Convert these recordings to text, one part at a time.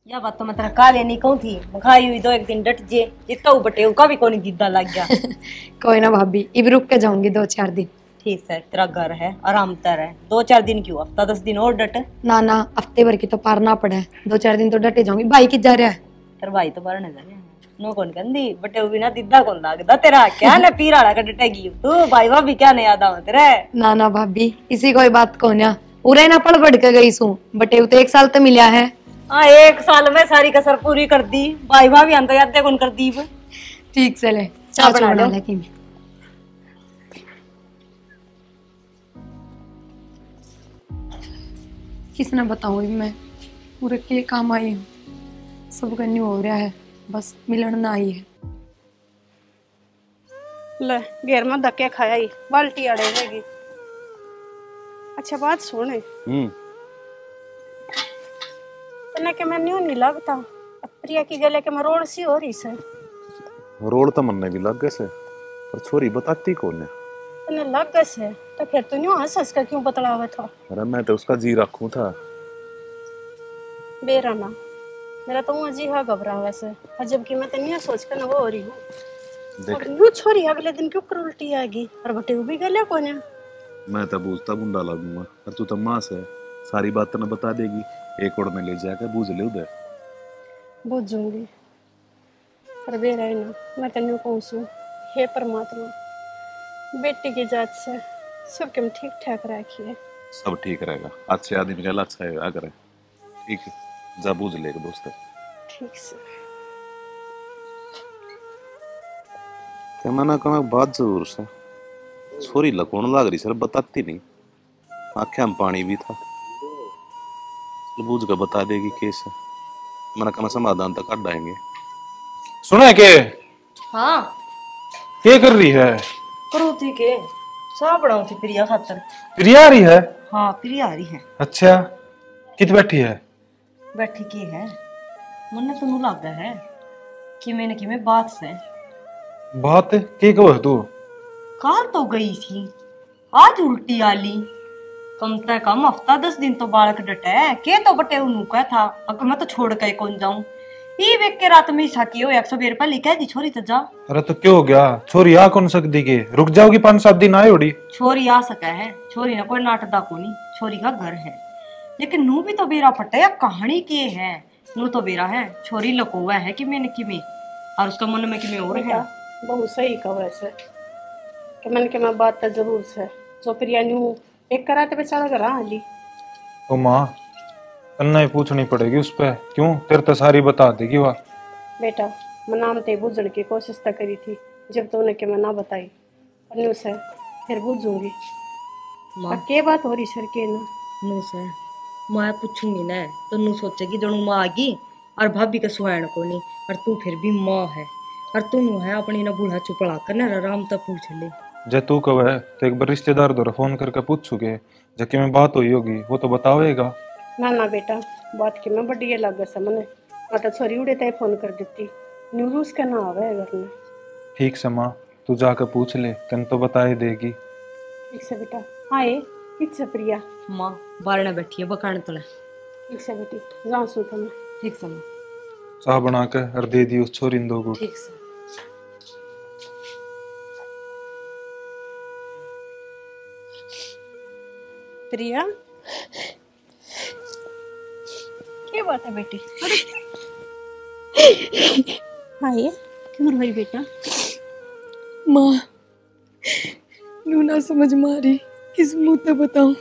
या बात तो मैं तेरा काले नहीं कहूँ थी खाई हुई तो एक दिन डट जे जितना बटे उसका भी कोई दीदा लग गया। कोई ना भाभी, इब रुक के जाऊंगी 2-4 दिन। ठीक है तेरा घर है आराम तर है 2-4 दिन क्यों हफ्ता 10 दिन और डट। ना ना, हफ्ते भर की तो पार ना पड़े, 2-4 दिन तो डटे जाऊंगी। भाई किध जा रहा है? तेरा भाई तो बाहर नहीं नो कौन कंदी बटे वो बिना दीदा कौन लागदा तेरा क्या ना पीराड़ा का डटेगी तू भाई भाभी क्या नहीं याद आवा तेरे। ना ना भाभी, इसी कोई बात को ना उरे ना पढ़ बढ़ के गई सू बटे तो 1 साल तो मिला है। हाँ 1 साल में सारी कसर पूरी कर दी भाई भाभी अंत याद कौन कर दी। ठीक से ले चाय बना लो। लेकिन किसने बताऊं मैं पूरे के काम आई हूँ, सब करनी हो रहा है, बस मिलन ना आई है। ले घेर में धक्के खाया ही बाल्टी अड़े रहेगी। अच्छा बात सुन तने के मैं नहीं लगता प्रिया की गले के मैं रोड सी हो रही से। रोड तो मनने भी लग गए से पर छोरी बताती कौन है? तने लग गए से तो फिर तू न्यू हंस का क्यों बतलावा था? अरे मैं तो उसका जी रखूं था। बेराना मेरा तो जी हा घबरावा से और जबकि मैं तो नहीं सोच कर ना वो हो रही हूँ। देख न्यू छोरी अगले दिन क्यों कर उल्टी आएगी और बटे भी गले कौन है? मैं तो बूझता बुंडा लगूंगा और तू तो मां से सारी बात ना बता देगी। एक ओर में ले जाकर बूझ ले उधर। बूझूंगी पर बेरा है ना मैं तेन कहूँ सू हे परमात्मा बेटी की जात से सबके हम ठीक ठाक रखिए। सब ठीक रहेगा। अच्छे आदमी का अच्छा है अगर ठीक है जा बूझ लेगा दोस्त। ठीक से ते मना का बात जरूर से छोरी लकोण लाग रही सर बताती नहीं आंखें में पानी भी था बूझ कर बता देगी कैसे मना का समाधान तक काट आएंगे। सुने के हाँ क्या कर रही है? करो थी के सा बनाऊ थी प्रिया खातर। प्रिया आ रही है? हाँ प्रिया आ रही है। अच्छा कित बैठी है? बैठी की है मन तो नू लगा है कि मैंने कि मैं बात से बात की कहो तू? कार तो गई थी आज उल्टी आली कम से कम हफ्ता 10 दिन तो बालक डटे है के तो बटे उन्हों का था अगर मैं तो छोड़ के कौन जाऊं ई वेख के रात में साकी हो 100 रुपया लिखा दी छोरी तो जा। अरे तो क्यों हो गया? छोरी आ कौन सकती के रुक जाओगी 5-7 दिन आए उड़ी। छोरी आ सका है छोरी ना कोई नाटदा को नहीं छोरी का घर है लेकिन नू भी तो बेरा फटा या कहानी के है नू तो बेरा है छोरी लकोवा है कि मैंने कि मैं और उसका मन में कि मैं और है। बहुत सही कहो ऐसे कि मन के मैं बात तो जरूर से जो प्रिया न्यू एक कराते पे चढ़ कर आली। ओ माँ तन्ना ही पूछनी पड़ेगी उस पे क्यों तेरे तो सारी बता देगी वह। बेटा मैं नाम ते बुझण की कोशिश तो करी थी जब तो उन्हें के मैं ना बताई और न्यू से फिर बुझूंगी के बात हो रही सर के ना नू से मैं पूछूंगी ना तो नू सोचेगी जणू माँ आगी और भाभी का सुहान को नहीं और तू फिर भी माँ है और तू नू है अपनी ना बूढ़ा चुपड़ा कर ना आराम तक पूछ ले। जे तू कब है तो एक बार रिश्तेदार द्वारा फोन करके पूछूगे जबकि में बात हुई होगी वो तो बतावेगा। ना ना बेटा बात की मैं बड़ी लग से मने मैं तो छोरी उड़े तय फोन कर देती न्यू रूस का ना आवे घर में। ठीक से माँ तू जाकर पूछ ले तेन तो बता ही देगी। ठीक से बेटा हाँ ये ठीक से प्रिया माँ बारने बैठी है बकाने तो ठीक से बेटी जाऊँ सू तो मैं ठीक से माँ चाह बना के और दे दी उस छोरी दो को। ठीक से। प्रिया क्या बात है बेटी? हाँ ये क्यों रोई बेटा? माँ नू ना समझ मारी किस मुंह से बताऊं,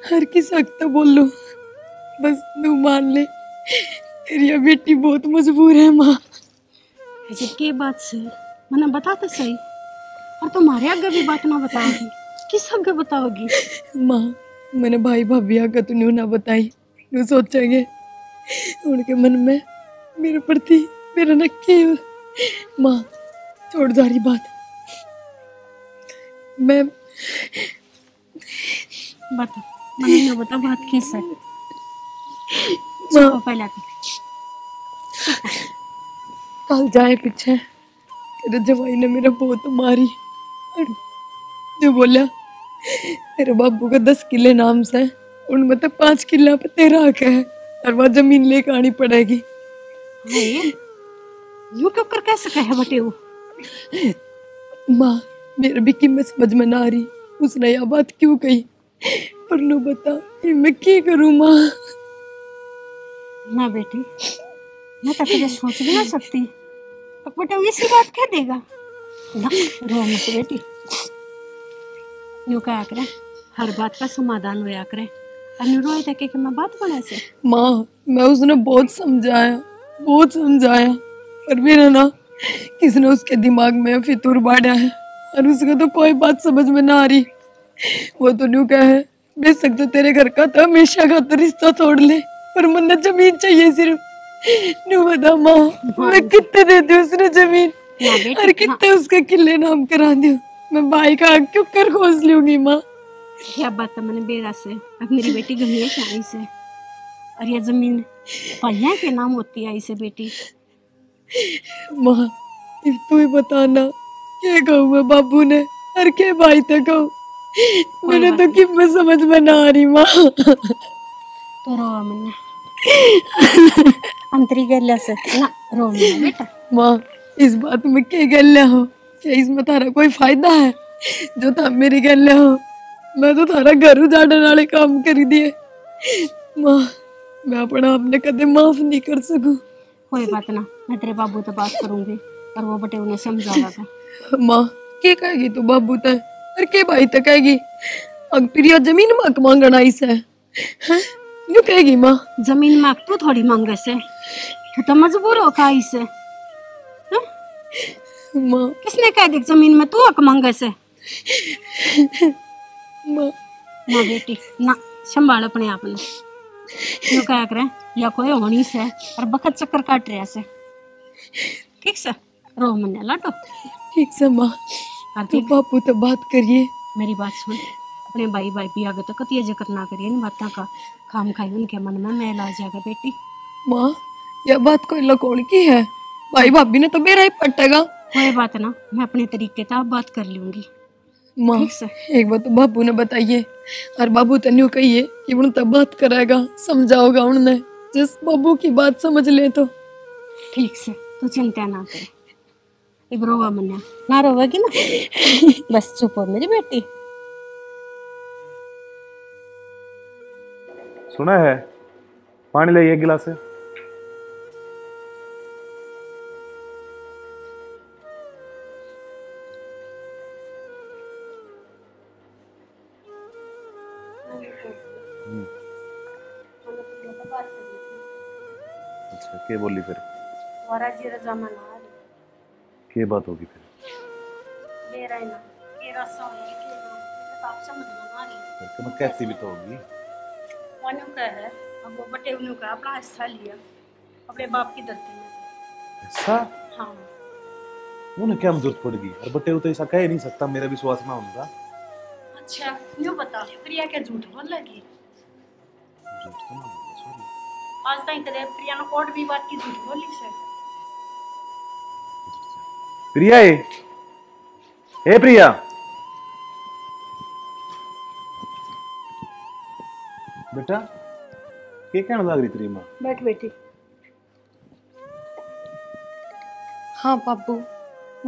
हर किस हक तो बोल लो बस नू मान ले तेरी बेटी बहुत मजबूर है माँ। ऐसे के बात से मैंने बता तो सही और तुम्हारे आगे भी बात ना बताओगी किस आगे बताओगी? माँ मैंने भाई भाभी आगे तो ना बताई नू सोचेंगे उनके मन में मेरे प्रति मेरा नक्की माँ छोड़ जा रही बात। मैं बता मैंने ना बता बात किस है पहले कल जाए पीछे तेरे जवाई ने मेरा बहुत मारी जो बोला तेरे बाबू का 10 किले नाम से उनमें तो 5 किला पे तेरा हक है और वह जमीन लेकर आनी पड़ेगी। यू क्यों कर कैसे कहे बटे वो? माँ मेरे भी की मैं समझ में ना आ रही उसने यह बात क्यों कही, पर नो बता ये मैं क्या करूँ माँ। ना बेटी, मैं तो कभी सोच भी ना सकती, अब बटे वो इसी बात कह देगा ना। रो मत बेटी, यूं कहा करे हर बात का समाधान होया करे। अनुरोध है कि मैं बात बना से माँ मैं उसने बहुत समझाया पर मेरा ना किसने उसके दिमाग में फितूर बांधा है और उसको तो कोई बात समझ में ना आ रही। वो तो न्यू कहे बेशक तो तेरे घर का तो हमेशा का तो रिश्ता तोड़ ले, पर मुन्ना जमीन चाहिए सिर्फ। न्यू बता माँ मैं कितने दे दूं उसने जमीन और कितने उसके किले नाम करा दूं, मैं भाई का हक क्यों कर खोज लूंगी माँ। क्या बात है मैंने बेरा से, अब मेरी बेटी गई है शादी से और ये जमीन भैया के नाम होती है इसे बेटी। माँ तू ही बताना क्या कहूँ मैं बाबू ने और क्या भाई तक कहूँ, मैंने तो कि मैं समझ में ना आ रही माँ। तो रो मैंने अंतरी गैल्या से ना रो मैंने बेटा। माँ इस बात में क्या गैल्या हो, क्या इसमें तारा कोई फायदा है जो था मेरी गैल्या हो, मैं तो थारा घर उजाड़ने वाले काम कर दिए। माँ मैं अपना आपने कदे माफ नहीं कर सकूं। कोई बात ना, मैं तेरे बाबू से बात करूंगी और वो बटे उन्हें समझाएगा। माँ क्या कहेगी तू बाबू तक और के भाई तक कहेगी अग प्रिया जमीन मांग मांगना इसे न्यू कहेगी माँ। जमीन मांग तू थोड़ी मांगे से, तू तो मजबूर हो का इसे। माँ किसने कह दी जमीन में तू हक मांगे से? माँ ना बेटी ना, संभाल अपने आप ने। क्यों क्या करे या कोई होनी से और बखत चक्कर काट रहा से। ठीक से रो मन्ने लाटो। ठीक से माँ तो बापू तो बात करिए। मेरी बात सुन, अपने भाई भाई भी आगे तो कतिया जिक्र ना करिए, इन बातों का खाम खाई उनके मन में मैल आ जाएगा बेटी। माँ यह बात कोई लकोड़ की है, भाई भाभी ने तो मेरा ही पटेगा। कोई बात ना, मैं अपने तरीके से बात कर लूंगी। माँ एक बात तो बाबू ने बताइए और बाबू तन्यू कहिए कि उन तब बात कराएगा समझाओगा उन्हें, जिस बाबू की बात समझ ले तो ठीक से तू चिंता ना करे। अब रोवा मन्या ना रोवेगी ना, बस चुप हो मेरी बेटी। सुना है पानी ले एक गिलास है। अच्छा क्या बोली फिर? वराजी रजामा ना क्या बात होगी फिर? मेरा ही ना तेरा सवाल है कि ना आप समझ में ना रही फिर मैं कहती भी तो होगी। वानु का है अब वो बटे उन्हों का अपना हिस्सा लिया अपने बाप की धरती में। ऐसा? हाँ उन्हें क्या जरूरत पड़ेगी और बटे तो ऐसा कह ही नहीं सकता, मेरा विश्वास ना होगा। अच्छा यूं बता प्रिया क्या झूठ बोल लगी? झूठ तो ना बोला, सॉरी। आज तक तेरे प्रिया ने कोर्ट भी बात की झूठ बोली से। प्रिया ए प्रिया बेटा क्या कहना लग रही तेरी माँ? बैठ बेटी। हाँ बाबू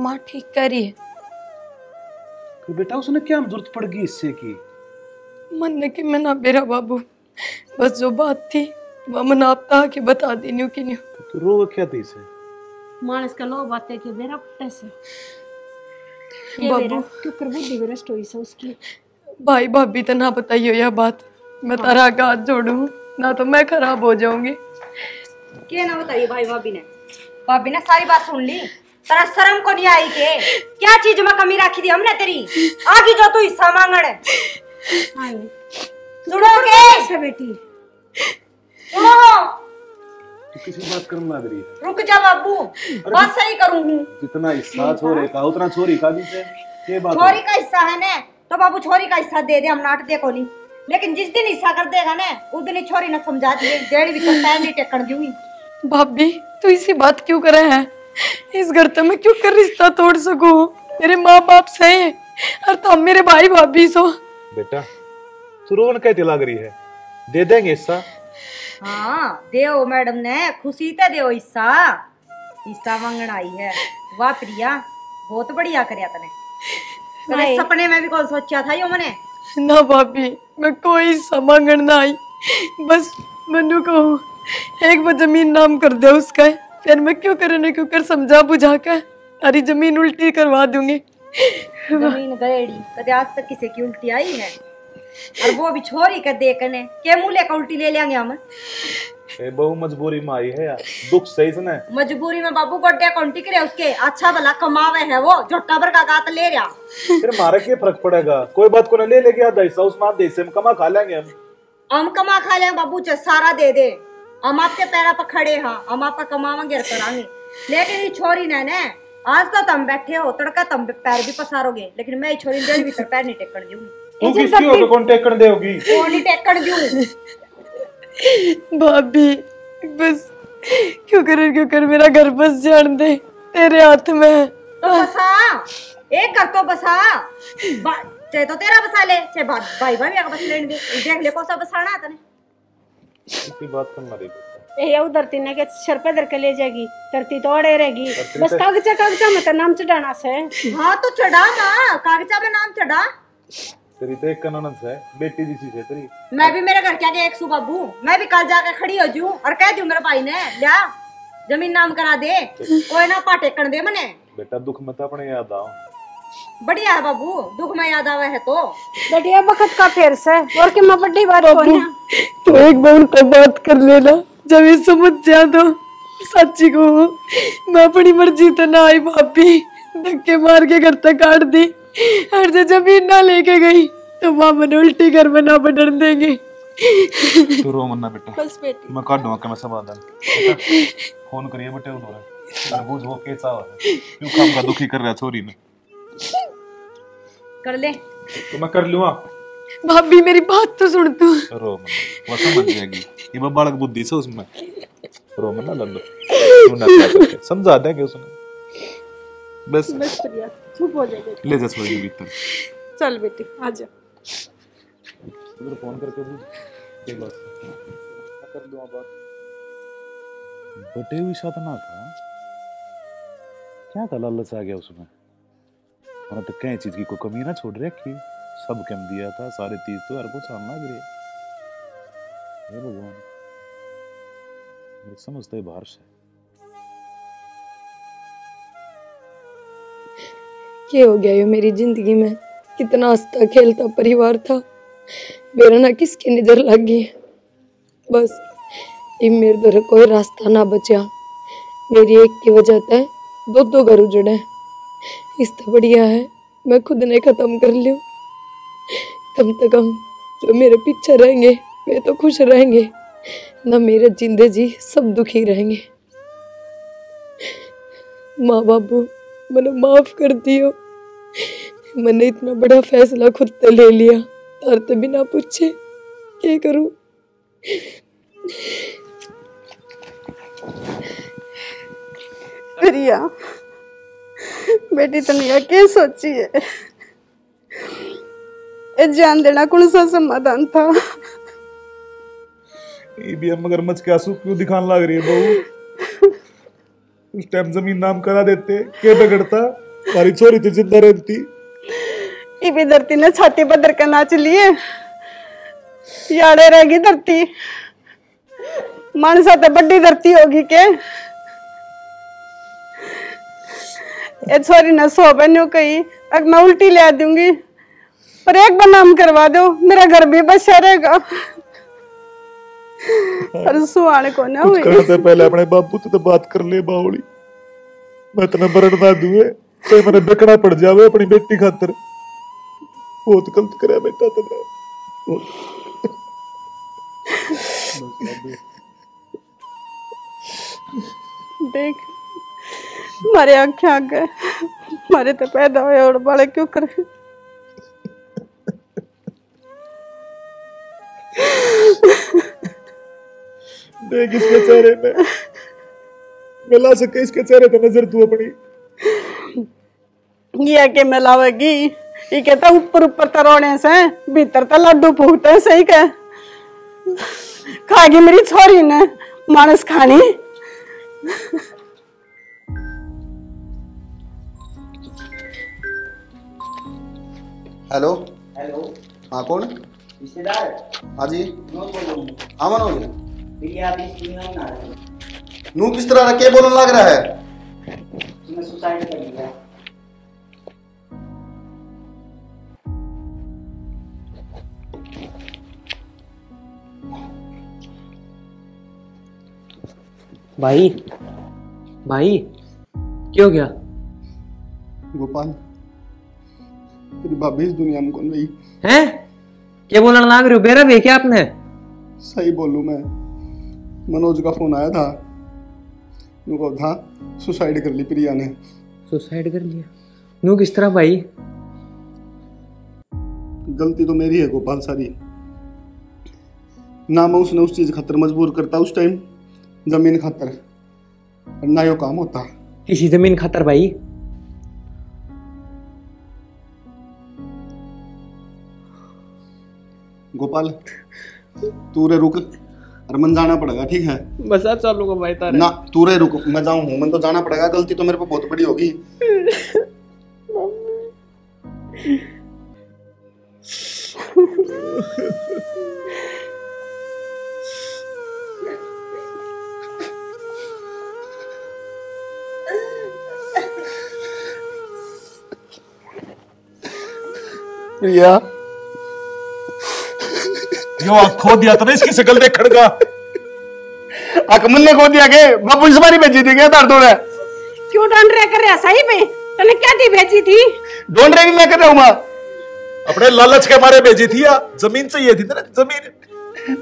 माँ ठीक करिए। तो बेटा उसने क्या जरूरत पड़ गई इससे की? मन ने कि मैं ना मेरा बाबू बस जो बात थी वह मन आपता के बता दी न्यू की न्यू। तो रो क्या थी इसे? मानस का लो बातें कि बेरा कुत्ते से बाबू क्यों कर बुद्धि भ्रष्ट हुई से उसकी। भाई भाभी तो ना बताइयो यह बात, मैं तारा का हाथ जोड़ू ना तो मैं खराब हो जाऊंगी। क्या ना बताइए भाई भाभी ने सारी बात सुन ली, तेरा शर्म को नहीं आई के क्या चीज में कमी रखी थी हमने तेरी? आगे जो तू हिस्सा मांगण है सुनोगे बेटी? तू किसी बात करने लग रही है? रुक जा बाबू, बात सही करूंगी। जितना हिस्सा छोरे का उतना छोरी का भी से। ये बात छोरी का हिस्सा है ना तो बाबू छोरी का हिस्सा दे दे, हम नाट दे को नहीं, लेकिन जिस दिन हिस्सा कर देगा ना उस दिन ही छोरी ने समझा दिए डेढ़ भी तो टाइम नहीं टेकन दूंगी। भाभी तू इसी बात क्यों करे है? इस घर तो मैं क्यों कर रिश्ता तोड़ सकूं? मेरे माँ बाप सही और तुम मेरे भाई भाभी सो। बेटा तू रोन कहती लग रही है, दे देंगे हिस्सा हाँ देओ मैडम ने खुशी ते देओ हिस्सा हिस्सा मांगण आई है। वाह प्रिया बहुत बढ़िया करया तने। कदे सपने में भी कौन सोचा था यो मैंने। ना भाभी मैं कोई हिस्सा मांगण ना आई, बस मनु को एक बार जमीन नाम कर दे उसका, फिर मैं क्यों करने क्यों कर समझा बुझा कर अरे जमीन उल्टी करवा दूंगी। जमीन गएड़ी कदे आज तक किसी की उल्टी आई है, और वो भी छोरी के देखने के मूल्य का उल्टी ले लेंगे हम। ए बहु मजबूरी में आई है यार, दुख सही से ना। मजबूरी में बाबू गोड्डे कौंटी करे उसके, अच्छा भला कमावे है वो, झोटा भर का गात ले रहा। फिर मारे क्या फर्क पड़ेगा, कोई बात को ना ले लेके आधा हिस्सा उसमें आधे हिस्से में कमा खा लेंगे हम कमा खा लेंगे बाबू, सारा दे दे, हम आपके पैरा पर खड़े हाँ, हम आपका कमावांगे करांगे। लेकिन ये छोरी ने आज तो तुम बैठे हो तड़का तुम पैर भी पसारोगे, लेकिन मैं छोरी देर भीतर पैर नहीं टेकन दूंगी। तू किसकी होगी, कौन टेकन देगी? कौन नहीं टेकन दूं। भाभी बस क्यों कर मेरा घर बस जान दे, तेरे हाथ में है। तो बसा एक कर तो बसा, चाहे तो तेरा बसा ले, चाहे भाई भाई का बस लेने दे, देख ले कौन सा बसाना है तने। इसकी बात करना रे ये उधर तीन के सर पे धर के ले जाएगी, धरती तो अड़े रहेगी। बस कागजा में तो नाम चढ़ाना से। हाँ तो चढ़ा ना, कागजा में नाम चढ़ा। तेरी तो एक कानून है, बेटी दी चीज है तेरी। मैं भी मेरे घर के आगे एक सुबह बाबू, मैं भी कल जाके खड़ी हो जूं और कह दूं मेरे भाई ने लिया जमीन नाम करा दे, कोई ना पाटे कर दे मने। बेटा दुख मत अपने याद आओ। बढ़िया है बाबू, दुख में याद आवे है तो बढ़िया वक्त का फेर से और कि मैं बड़ी बात बाबू तो एक बार उनका बात कर लेना, जब ये समझ जा तो सच्ची को मैं अपनी मर्जी तो ना आई भाभी, धक्के मार के घर तक काट दी, और जो जमीन ना लेके गई तो मामा ने उल्टी घर में ना बढ़न देंगे। तू रो मन्ना बेटा, बस बेटी मैं काट दूंगा मैं समाधान। फोन करिए बेटे उधर, तरबूज वो कैसा हो क्यों काम का दुखी कर रहा है छोरी ने। कर ले तो मैं कर लूंगा। भाभी मेरी बात तो सुन तू। रो मन्ना वो समझ जाएगी, ये बालक बुद्धि से उसमें। रो मन्ना लल्लो तू ना क्या समझा देंगे उसने। बस प्रिया चुप हो जाएगी, ले जा छोरी के भीतर। चल बेटी आजा। उधर फोन करके पूछ के बात मैं कर दूंगा बात। बटे हुई साधना था क्या का लालच आ गया उसमें, और तो कई चीज की कोई कमी ना छोड़ रखी, सब कम दिया था, सारे तीज तो हर कुछ आना लग रही है भगवान, मेरे समझते बाहर से। क्या हो गया ये मेरी जिंदगी में, कितना हंसता खेलता परिवार था, मेरा ना किसकी नजर लग गई। बस ये मेरे द्वारा कोई रास्ता ना बचा, मेरी एक की वजह से दो घर उजड़े। इससे बढ़िया है मैं खुद ने खत्म कर लियो, कम से कम जो मेरे पीछे रहेंगे वे तो खुश रहेंगे, ना मेरे जिंदे जी सब दुखी रहेंगे। माँ बाबू मैंने माफ कर दियो, मैंने इतना बड़ा फैसला खुद से ले लिया, तारते बिना पूछे क्या करूं। प्रिया बेटी तनिया क्या सोची है, ये जान देना कौन सा समाधान था। ये भी हम मगरमच्छ के आंसू क्यों दिखाने लग रही है बहू, उस टाइम जमीन नाम करा देते क्या बिगड़ता, हमारी छोरी तो जिंदा रहती। ये भी धरती ने छाती पर धर कर नाच लिए, याड़े रहेगी धरती, मानसा तो बड़ी धरती होगी के। ये छोरी न सो बनो कही अब मैं उल्टी ले दूंगी, पर एक बार नाम करवा दो मेरा घर भी बचा रहेगा। पर सुहाने को ना हुई करते पहले अपने बापू तो बात कर ले बावली, मैं इतना बरड़ ना दूए तो मैंने बेकड़ा पड़ जावे अपनी बेटी खातर, बहुत गलत करे बेटा तने। देख मारे आंखें आ गए, मारे तो पैदा हुए और बड़े क्यों करे। देख इसके चेहरे में मिला सके, इसके चेहरे पे नजर तू अपनी। ये के मिलावेगी, ये कहता ऊपर ऊपर तरोड़े से भीतर तो लड्डू फूटते सही कह। खाएगी मेरी छोरी ने मानस खानी। Hello hello. हाँ कौन? रिश्तेदार। हाँ जी। नौ बोलो। हाँ मनोज। भैया आप इस दुनिया में ना रहे। नू किस तरह के बोलने लग रहा है? मैं सुसाइड कर लिया। भाई भाई क्या हो गया? गोपाल तेरी भाभी इस दुनिया में कौन रही? हैं? क्या बोलने लग रहे हो? बेरा भी क्या आपने? सही बोलूं मैं, मनोज का फोन आया था, नुको था सुसाइड कर ली प्रिया ने। सुसाइड कर लिया? नू किस तरह भाई? गलती तो मेरी है गोपाल सारी। ना मैं उसने उस चीज खातर मजबूर करता उस टाइम, जमीन खातर, ना यो काम होता। किसी जमीन खातर भाई? गोपाल तू रे रुक, और मन जाना पड़ेगा ठीक है? बस आप चालू भाई तारे। ना तू रे रुक, मैं जाऊं हूं, मन तो जाना पड़ेगा, गलती तो मेरे पे बहुत बड़ी होगी। प्रिया यो आँख खो दिया था ना इसकी शकल देख खड़का। अकमल ने खो दिया के बापू इस बारी भेजी थी क्या तार तोड़े? क्यों ढूंढ रहे कर रहा सही पे? तने क्या दी भेजी थी? ढूंढ रही भी मैं कर रहा हूँ मैं। अपने लालच के मारे भेजी थी या जमीन चाहिए थी तेरे? जमीन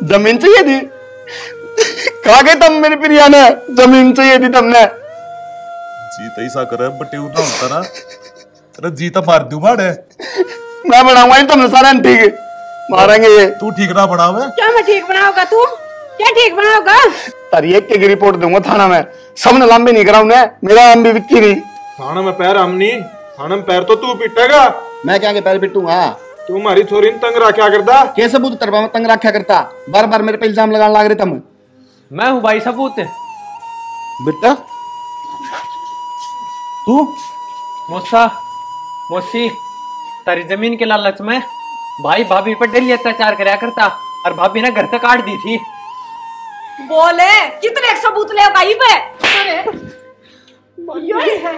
जमीन चाहिए थी? कहा गए तुम मेरी प्रिया ने जमीन चाहिए थी तुमने? जी तो ऐसा करे बटे ना होता ना तेरा जी तो मार दूं मारे। मैं बनाऊंगा तुमने सारा ठीक मारेंगे ये। तू ठीक ना बनावे? क्या मैं ठीक बनाऊंगा? तू क्या ठीक बनाओगा? तारी एक की रिपोर्ट दूंगा थाना में, सबने लंबे नहीं कराऊंगा, मेरा नाम भी विक्की नहीं। थाना में पैर हमनी, थाना में पैर तो तू पीटेगा। मैं क्या के पैर पिटूंगा? तू हमारी छोरी ने तंग रखा करता। के सबूत तरफा में तंग रखा करता? बार बार मेरे पे इल्जाम लगाने लग रहे तुम। मैं हूँ भाई सबूत। बेटा तू मौसा मौसी तारी जमीन के लालच में भाई भाभी पर डेली अत्याचार कराया करता और भाभी ने घर तक काट दी थी। बोले कितने सबूत ले भाई पे? यही है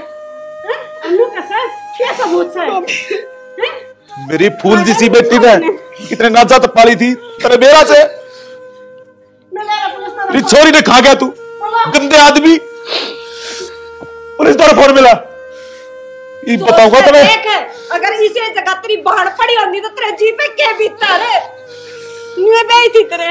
अन्नू का सर क्या सबूत है? मेरी फूल जैसी बेटी ने कितने नाजात पाली थी तेरे बेरा से। तेरी छोरी ने खा गया तू गंदे आदमी। पुलिस द्वारा फोन मिला ये बताऊंगा तुम्हें। देख अगर इसे जगह तेरी बाहर पड़ी होती तो तेरे जी पे क्या बीतता रे? मैं बेई थी तेरे।